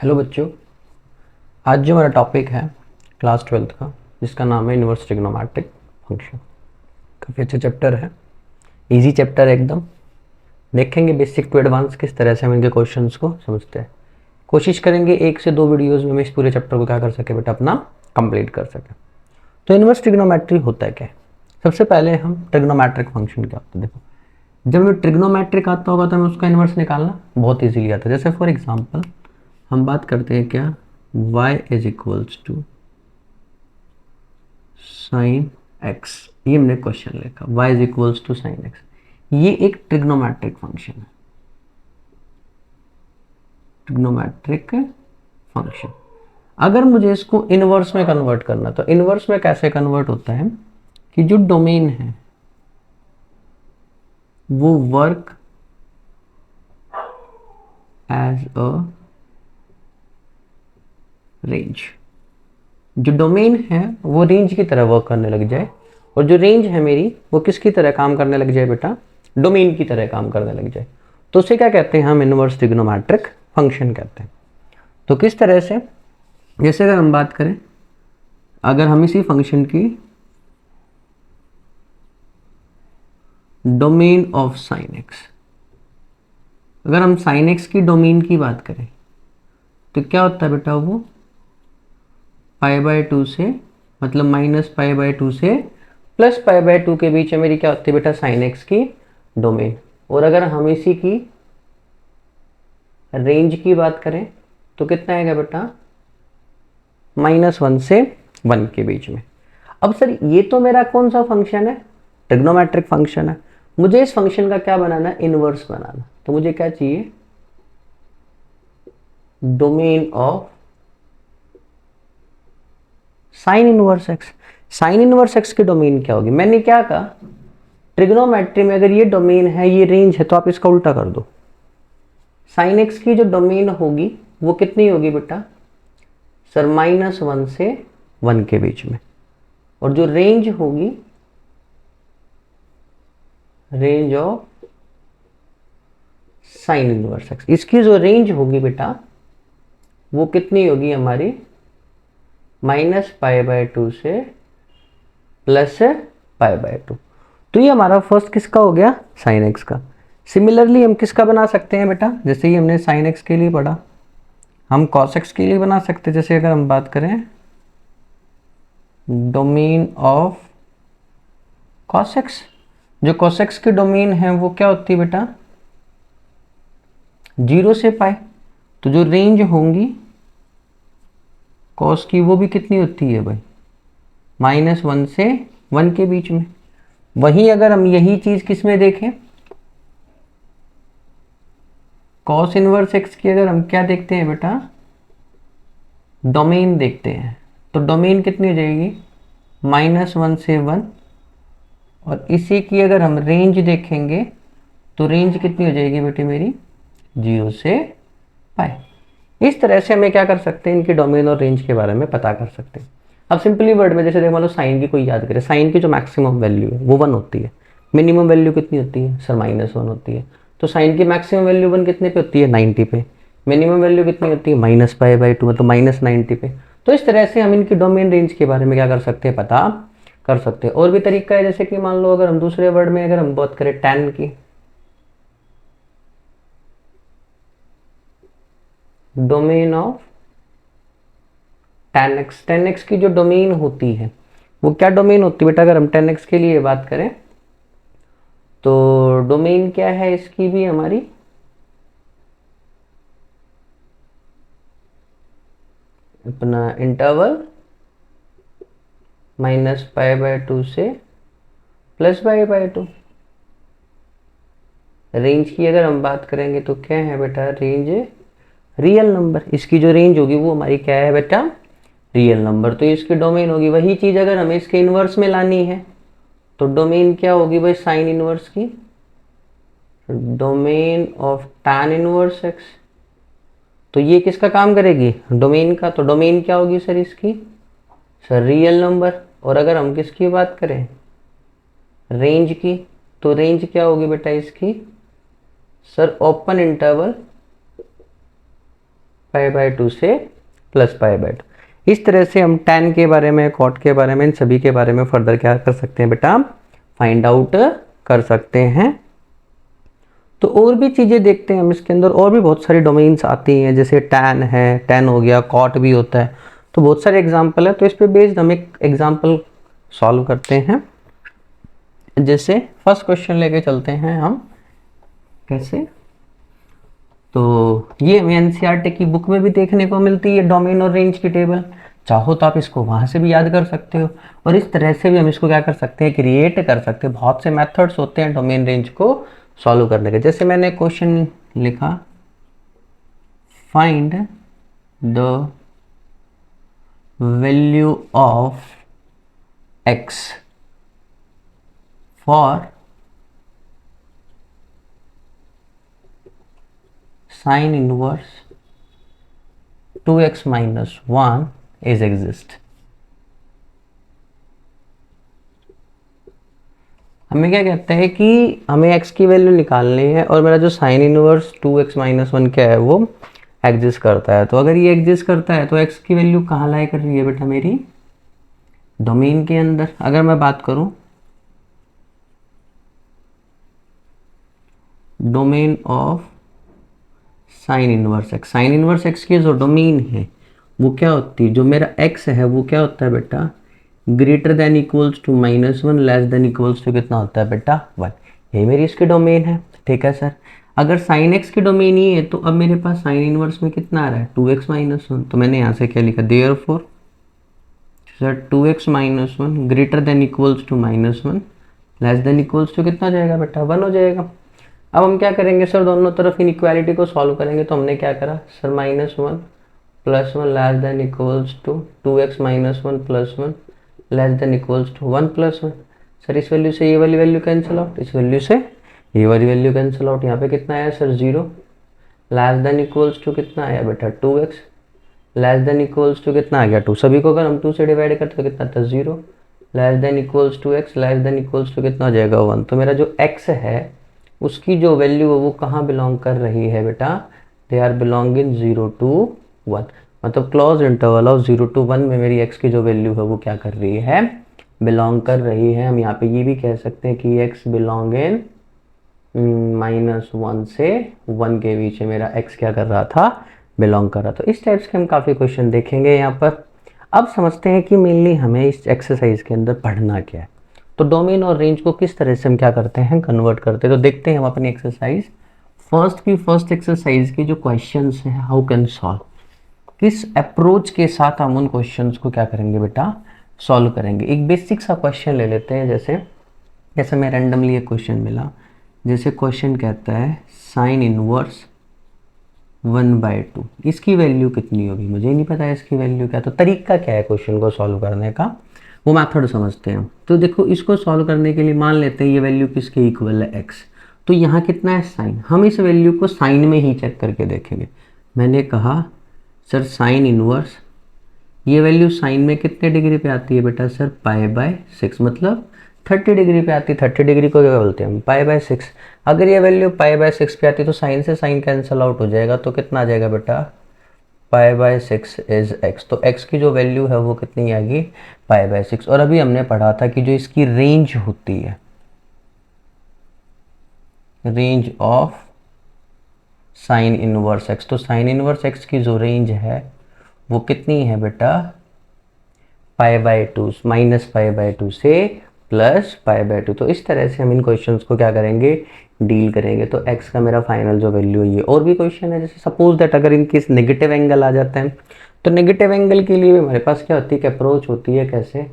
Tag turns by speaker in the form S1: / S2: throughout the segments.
S1: Hello बच्चों, आज जो हमारा टॉपिक है क्लास 12th का, जिसका नाम है इनवर्स ट्रिग्नोमेट्रिक फंक्शन। काफ़ी अच्छा चैप्टर है, इजी चैप्टर है एकदम। देखेंगे बेसिक टू एडवांस किस तरह से हम इनके क्वेश्चंस को समझते हैं। कोशिश करेंगे 1 से 2 वीडियोज़ में हम इस पूरे चैप्टर को क्या कर सके बेटा, अपना कंप्लीट कर सकें। तो इनवर्स ट्रिग्नोमेट्री होता है क्या? सबसे पहले हम ट्रिग्नोमेट्रिक फंक्शन क्या होता है देखो। जब हमें ट्रिग्नोमेट्रिक आता होगा तो हमें उसका इनवर्स निकालना बहुत ईजिली आता है। जैसे फॉर एग्जाम्पल हम बात करते हैं क्या, y is equals to sine x. ये हमने क्वेश्चन लिखा, y is equals to sine x. ये एक ट्रिग्नोमेट्रिक फंक्शन है, ट्रिग्नोमेट्रिक फंक्शन। अगर मुझे इसको इनवर्स में कन्वर्ट करना, तो इनवर्स में कैसे कन्वर्ट होता है कि जो डोमेन है वो वर्क एज अ रेंज। जो डोमेन है वो रेंज की तरह वर्क करने लग जाए, और जो रेंज है मेरी वो किसकी तरह काम करने लग जाए बेटा, डोमेन की तरह काम करने लग जाए। तो उसे क्या कहते हैं हम, इनवर्स ट्रिग्नोमेट्रिक फंक्शन कहते हैं। तो किस तरह से, जैसे अगर हम बात करें, अगर हम इसी फंक्शन की डोमेन ऑफ साइन एक्स, अगर हम साइन एक्स की डोमेन की बात करें तो क्या होता है बेटा, वो π/2 से, मतलब -π/2 से +π/2 के बीच में मेरी क्या होती है बेटा, साइन एक्स की डोमेन। और अगर हम इसी की रेंज की बात करें तो कितना आएगा बेटा, -1 से 1 के बीच में। अब सर ये तो मेरा कौन सा फंक्शन है, ट्रिग्नोमेट्रिक फंक्शन है। मुझे इस फंक्शन का क्या बनाना है, इनवर्स बनाना। तो मुझे क्या चाहिए, domain of sine inverse x. Sine inverse x की डोमेन क्या होगी, मैंने क्या कहा, ट्रिग्नोमेट्री में अगर ये डोमेन है, ये रेंज है, तो आप इसका उल्टा कर दो। साइन एक्स की जो डोमेन होगी वो कितनी होगी बेटा, सर -1 से 1 के बीच में। और जो रेंज होगी, range of sine inverse x, इसकी जो रेंज होगी बेटा वो कितनी होगी हमारी, -π/2 से +π/2। तो ये हमारा फर्स्ट किसका हो गया, साइन एक्स का। सिमिलरली हम किसका बना सकते हैं बेटा, जैसे ही हमने साइन एक्स के लिए पढ़ा, हम कॉस एक्स के लिए बना सकते हैं। जैसे अगर हम बात करें डोमेन ऑफ कॉस एक्स, जो कॉस एक्स की डोमेन है वो क्या होती है बेटा, 0 से पाई। तो जो रेंज होंगी कॉस की वो भी कितनी होती है भाई, -1 से 1 के बीच में। वहीं अगर हम यही चीज किस में देखें, कॉस इनवर्स एक्स की अगर हम क्या देखते हैं बेटा, डोमेन देखते हैं, तो डोमेन कितनी हो जाएगी, -1 से 1। और इसी की अगर हम रेंज देखेंगे तो रेंज कितनी हो जाएगी बेटे मेरी, 0 से पाई। इस तरह से हमें क्या कर सकते हैं, इनकी डोमेन और रेंज के बारे में पता कर सकते हैं। अब सिंपली वर्ड में, जैसे देख मान लो साइन की कोई याद करे, साइन की जो मैक्सिमम वैल्यू है वो 1 होती है। मिनिमम वैल्यू कितनी होती है सर, -1 होती है। तो साइन की मैक्सिमम वैल्यू 1 कितने पे होती है, 90 पे। मिनिमम वैल्यू कितनी होती है, -π/2, मतलब -90 पे। तो इस तरह से हम इनकी डोमेन रेंज के बारे में क्या कर सकते हैं, पता कर सकते हैं। और भी तरीका है, जैसे कि मान लो अगर हम दूसरे वर्ड में अगर हम बात करें tan की, डोमेन ऑफ tan x की जो डोमेन होती है वो क्या डोमेन होती है बेटा, अगर हम tan x के लिए बात करें तो डोमेन क्या है इसकी भी हमारी, अपना इंटरवल -π/2 से +π/2। रेंज की अगर हम बात करेंगे तो क्या है बेटा, रेंज रियल नंबर। इसकी जो रेंज होगी वो हमारी क्या है बेटा, रियल नंबर। तो इसकी डोमेन होगी। वही चीज अगर हमें इसके इनवर्स में लानी है तो डोमेन क्या होगी भाई, साइन इनवर्स की, domain of tan inverse x. तो ये किसका काम करेगी, डोमेन का। तो डोमेन क्या होगी सर इसकी, सर रियल नंबर। और अगर हम किसकी बात करें, रेंज की, तो रेंज क्या होगी बेटा इसकी, सर ओपन इंटरवल π/2 से +π/2। इस तरह से हम tan के बारे में, cot के बारे में, इन सभी के बारे में फर्दर क्या कर सकते हैं बेटा, फाइंड आउट कर सकते हैं। तो और भी चीज़ें देखते हैं हम इसके अंदर, और भी बहुत सारी डोमेन्स आती हैं, जैसे tan है, tan हो गया, cot भी होता है, तो बहुत सारे एग्जाम्पल है। तो इस पे बेस्ड हम एक एग्जाम्पल सॉल्व करते हैं। जैसे फर्स्ट क्वेश्चन लेके चलते हैं हम, कैसे, तो ये हमें एनसीईआरटी की बुक में भी देखने को मिलती है, डोमेन और रेंज की टेबल। चाहो तो आप इसको वहाँ से भी याद कर सकते हो, और इस तरह से भी हम इसको क्या कर सकते हैं, क्रिएट कर सकते हैं। बहुत से मेथड्स होते हैं डोमेन रेंज को सॉल्व करने के। जैसे मैंने क्वेश्चन लिखा, find the value of x for sine inverse 2x minus 1 is exist। हमें क्या कहते हैं कि हमें x की वैल्यू निकालनी है, और मेरा जो साइन इनवर्स 2x minus 1 क्या है, वो एग्जिस्ट करता है। तो अगर ये एग्जिस्ट करता है तो x की वैल्यू कहाँ लाई कर रही है बेटा, मेरी डोमेन के अंदर। अगर मैं बात करूं domain of sine inverse x, sine inverse x की जो डोमेन है वो क्या होती है, जो मेरा x है वो क्या होता है बेटा, greater than equals to -1, less than equals to कितना होता है बेटा, 1। ये मेरी इसकी डोमेन है, ठीक है सर। अगर साइन x की डोमेन ही है, तो अब मेरे पास साइन इनवर्स में कितना आ रहा है, 2x - 1। तो मैंने यहाँ से क्या लिखा, therefore sir 2x - 1 greater than equals to -1, less than equals to कितना हो जाएगा बेटा, 1 हो जाएगा। अब हम क्या करेंगे सर, दोनों तरफ इनइक्वालिटी को सॉल्व करेंगे। तो हमने क्या करा sir, -1 + 1 less than equals to 2x - 1 + 1 less than equals to 1 + 1। Sir इस वैल्यू से ये वाली वैल्यू कैंसिल आउट, इस वैल्यू से ये वाली वैल्यू कैंसिल आउट। यहाँ पे कितना आया sir, 0 less than equals to कितना आया बेटा, 2x less than equals to कितना आ गया, 2। सभी को अगर हम 2 से डिवाइड करते तो कितना था, 0 less than equals to x less than equals to कितना हो जाएगा, 1। तो मेरा जो x है उसकी जो वैल्यू है वो कहाँ बिलोंग कर रही है बेटा, they are belong in 0 to 1, मतलब क्लोज इंटरवल ऑफ 0 to 1 में मेरी x की जो वैल्यू है वो क्या कर रही है, बिलोंग कर रही है। हम यहाँ पे ये भी कह सकते हैं कि x बिलोंग इन -1 से 1 के बीच में मेरा x क्या कर रहा था, बिलोंग कर रहा था। तो इस टाइप्स के हम काफ़ी क्वेश्चन देखेंगे यहाँ पर। अब समझते हैं कि मेनली हमें इस एक्सरसाइज के अंदर पढ़ना क्या है। तो डोमेन और रेंज को किस तरह से हम क्या करते हैं, कन्वर्ट करते हैं। तो देखते हैं हम अपनी एक्सरसाइज फर्स्ट एक्सरसाइज के जो क्वेश्चंस हैं, हाउ कैन सॉल्व, किस अप्रोच के साथ हम उन क्वेश्चंस को क्या करेंगे बेटा, सॉल्व करेंगे। एक बेसिक सा क्वेश्चन ले लेते हैं। जैसे मैं रैंडमली एक क्वेश्चन मिला, जैसे क्वेश्चन कहता है साइन इनवर्स 1/2, इसकी वैल्यू कितनी होगी, मुझे नहीं पता है इसकी वैल्यू क्या। तो तरीका क्या है क्वेश्चन को सॉल्व करने का, वो मेथड समझते हैं। तो देखो इसको सॉल्व करने के लिए मान लेते हैं ये वैल्यू किसके इक्वल है, x। तो यहाँ कितना है साइन, हम इस वैल्यू को साइन में ही चेक करके देखेंगे। मैंने कहा सर साइन इनवर्स, ये वैल्यू साइन में कितने डिग्री पे आती है बेटा, सर π/6, मतलब 30 डिग्री पे आती है। 30 डिग्री को क्या बोलते हैं हम, π/6। अगर ये वैल्यू π/6 पे आती है तो साइन से साइन कैंसिल आउट हो जाएगा, तो कितना आ जाएगा बेटा, π/6 इज x। तो x की जो वैल्यू है वो कितनी आएगी, π/6। और अभी हमने पढ़ा था कि जो इसकी रेंज होती है, range of sine inverse x, तो साइन इनवर्स x की जो रेंज है वो कितनी है बेटा, π/2 -π/2 से +π/2। तो इस तरह से हम इन क्वेश्चंस को क्या करेंगे, डील करेंगे। तो x का मेरा फाइनल जो वैल्यू है ये। और भी क्वेश्चन है, जैसे सपोज दैट अगर इनके नेगेटिव एंगल आ जाता है, तो नेगेटिव एंगल के लिए भी हमारे पास क्या होती है, अप्रोच होती है। कैसे,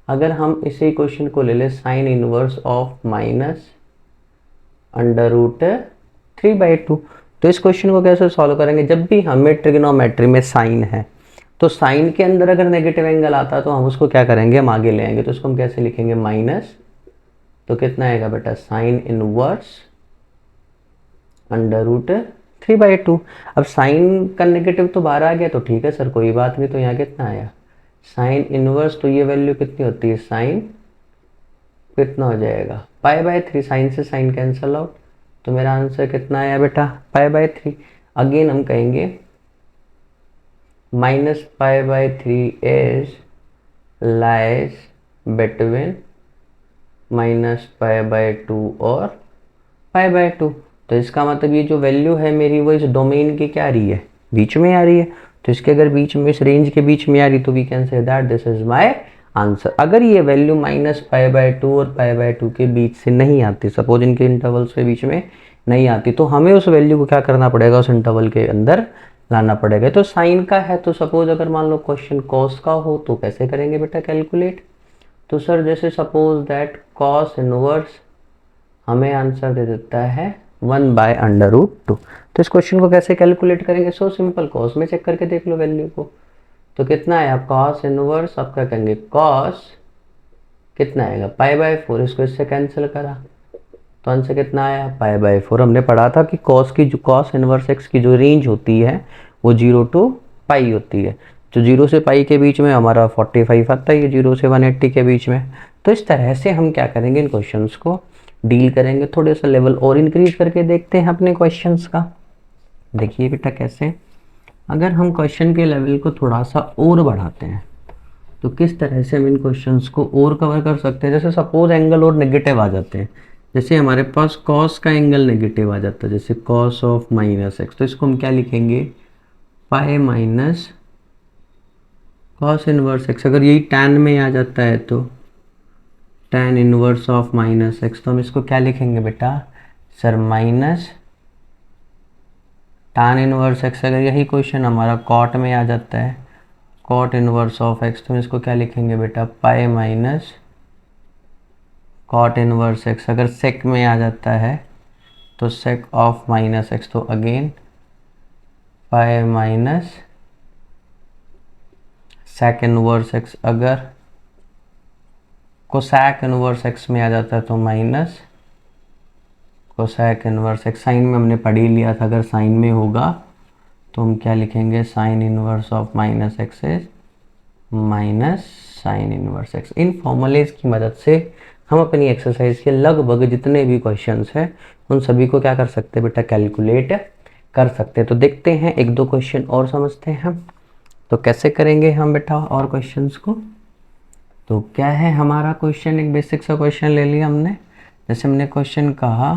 S1: अगर हम इसी क्वेश्चन को ले ले साइन इनवर्स ऑफ -√3/2, तो इस क्वेश्चन को कैसे सॉल्व करेंगे, जब भी हमें ट्रिग्नोमेट्री में साइन है तो साइन के अंदर अगर नेगेटिव एंगल आता है तो हम उसको क्या करेंगे, हम आगे ले आएंगे। तो उसको हम कैसे लिखेंगे, माइनस, तो कितना आएगा बेटा, साइन इनवर्स √3/2। अब साइन का नेगेटिव तो बाहर आ गया तो ठीक है सर, कोई बात नहीं। तो यहाँ कितना आया, साइन इनवर्स, तो ये वैल्यू कितनी होती है, साइन कितना हो जाएगा, π/3। साइन से साइन कैंसल आउट, तो मेरा आंसर कितना आया बेटा, π/3। अगेन हम कहेंगे minus pi by 3 is lies between minus pi by 2 और पाई बाय 2। तो इसका मतलब ये जो वैल्यू है मेरी वो इस डोमेन की क्या आ रही है, बीच में आ रही है। तो इसके अगर बीच में, इस रेंज के बीच में आ रही, तो we can say that this is my answer. अगर ये वैल्यू माइनस पाई बाय 2 और पाई बाय 2 के बीच से नहीं आती, सपोज इनके इंटरवल्स के बीच में नहीं आती, तो हमें उस वैल्यू को क्या करना पड़ेगा, उस इंटरवल के अंदर लाना पड़ेगा। तो साइन का है, तो सपोज अगर मान लो क्वेश्चन कॉस का हो तो कैसे करेंगे बेटा कैलकुलेट। तो सर जैसे सपोज दैट कॉस इनवर्स हमें आंसर दे देता है 1/√2। तो इस क्वेश्चन को कैसे कैलकुलेट करेंगे, सो सिंपल, कॉस में चेक करके देख लो वैल्यू को। तो कितना आया कॉस इनवर्स, आप क्या कहेंगे कॉस कितना आएगा पाई बाय 4, इसको इससे कैंसिल करा तो आंसर कितना आया पाई बाय 4। हमने पढ़ा था कि कॉस की जो कॉस इनवर्स एक्स की जो रेंज होती है वो 0 to पाई होती है। जो 0 से पाई के बीच में हमारा 45 आता है, ये 0 से 180 के बीच में। तो इस तरह से हम क्या करेंगे, इन क्वेश्चंस को डील करेंगे। थोड़े सा लेवल और इंक्रीज करके देखते हैं अपने क्वेश्चंस का। देखिए बेटा कैसे, अगर हम क्वेश्चन के लेवल को थोड़ा सा और बढ़ाते हैं तो किस तरह से हम इन क्वेश्चंस को और कवर कर सकते हैं। जैसे सपोज एंगल और नेगेटिव आ जाते हैं, जैसे हमारे पास कॉस का एंगल नेगेटिव आ जाता है, जैसे कॉस ऑफ माइनस एक्स, तो इसको हम क्या लिखेंगे pi minus cos inverse x. अगर यही टैन में आ जाता है तो tan inverse of minus x, तो हम इसको क्या लिखेंगे बेटा sir minus tan inverse x. अगर यही क्वेश्चन हमारा कॉट में आ जाता है कॉट इनवर्स ऑफ एक्स, तो हम इसको क्या लिखेंगे बेटा pi minus cot inverse x. अगर सेक में आ जाता है तो सेक ऑफ माइनस एक्स, तो again pi minus sec inverse x. अगर कोसैक इनवर्स एक्स में आ जाता है तो minus cosec inverse x. Sine में हमने पढ़ ही लिया था, अगर साइन में होगा तो हम क्या लिखेंगे sine inverse of minus x is minus sine inverse x. In formulas की मदद से हम अपनी एक्सरसाइज के लगभग जितने भी क्वेश्चंस हैं उन सभी को क्या कर सकते हैं बेटा कैलकुलेट कर सकते हैं। तो देखते हैं एक दो क्वेश्चन और समझते हैं हम। तो कैसे करेंगे हम बेटा और क्वेश्चंस को। तो क्या है हमारा क्वेश्चन, एक बेसिक सा क्वेश्चन ले लिया हमने। जैसे हमने क्वेश्चन कहा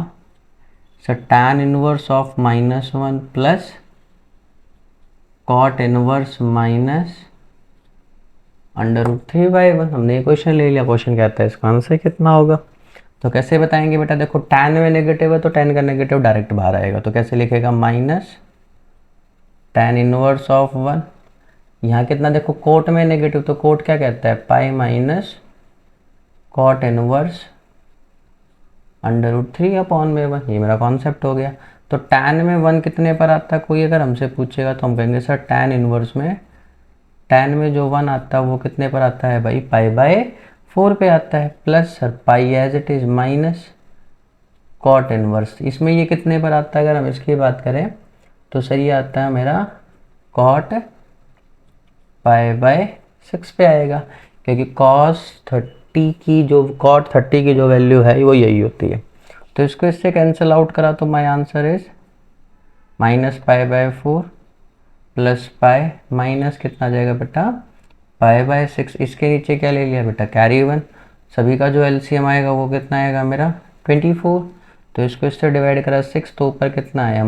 S1: sir tan inverse of -1 plus cot inverse minus √3/1। हमने ये क्वेश्चन ले लिया। क्वेश्चन कहता है इसका आंसर कितना होगा। तो कैसे बताएंगे बेटा, देखो टैन में नेगेटिव है तो टैन का नेगेटिव डायरेक्ट बाहर आएगा, तो कैसे लिखेगा माइनस टैन इनवर्स ऑफ 1। यहाँ कितना, देखो कोट में नेगेटिव, तो कोट क्या कहता है पाई माइनस कॉट इनवर्स √3/1। ये मेरा कॉन्सेप्ट हो गया। तो टैन में 1 कितने पर आता है, कोई अगर हमसे पूछेगा तो हम कहेंगे सर टैन इनवर्स में टैन में जो 1 आता है वो कितने पर आता है भाई पाई बाय 4 पे आता है, plus sir pi as it is minus cot inverse. इसमें ये कितने पर आता है, अगर हम इसकी बात करें तो सर ये आता है मेरा कॉट पाई बाय 6 पे आएगा, क्योंकि कॉस 30 की जो कॉट 30 की जो वैल्यू है वो यही होती है। तो इसको इससे कैंसिल आउट करा तो my answer is -π/4 plus pi minus कितना आ जाएगा बेटा π/6। इसके नीचे क्या ले लिया बेटा कैरी 1। सभी का जो एलसीएम आएगा वो कितना आएगा मेरा 24। तो इसको इससे डिवाइड करा 6, तो ऊपर कितना आया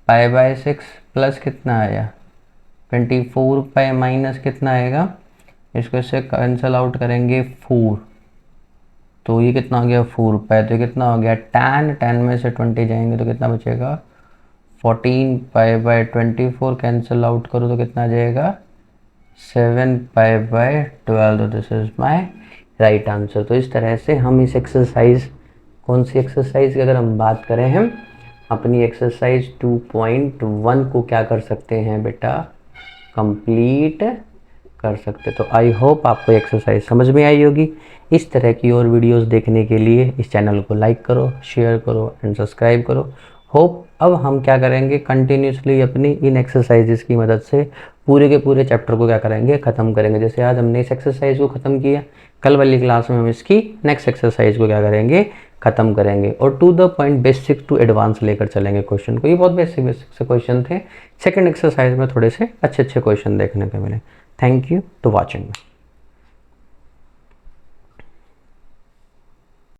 S1: -π/6 प्लस कितना आया 24 माइनस कितना आएगा, इसको इससे कैंसिल आउट करेंगे 4, तो ये कितना हो गया 4 तो कितना हो गया tan में से 20 जाएंगे तो कितना बचेगा 14π/24। कैंसिल आउट करो तो कितना आ जाएगा 7π/12। तो this is my right answer. तो इस तरह से हम इस एक्सरसाइज, कौन सी एक्सरसाइज की अगर हम बात करें, हम अपनी एक्सरसाइज 2.1 को क्या कर सकते हैं बेटा कंप्लीट कर सकते। तो आई होप आपको एक्सरसाइज समझ में आई होगी। इस तरह की और वीडियोस देखने के लिए इस चैनल को लाइक करो, शेयर करो एंड सब्सक्राइब करो। होप अब हम क्या करेंगे, कंटिन्यूसली अपनी इन एक्सरसाइजेस की मदद से पूरे के पूरे चैप्टर को क्या करेंगे, ख़त्म करेंगे। जैसे आज हमने इस एक्सरसाइज को ख़त्म किया, कल वाली क्लास में हम इसकी नेक्स्ट एक्सरसाइज को क्या करेंगे, ख़त्म करेंगे और to the point basic to advance लेकर चलेंगे क्वेश्चन को। ये बहुत बेसिक बेसिक से क्वेश्चन थे। सेकंड एक्सरसाइज में थोड़े से अच्छे अच्छे क्वेश्चन देखने को मिले। Thank you to watching.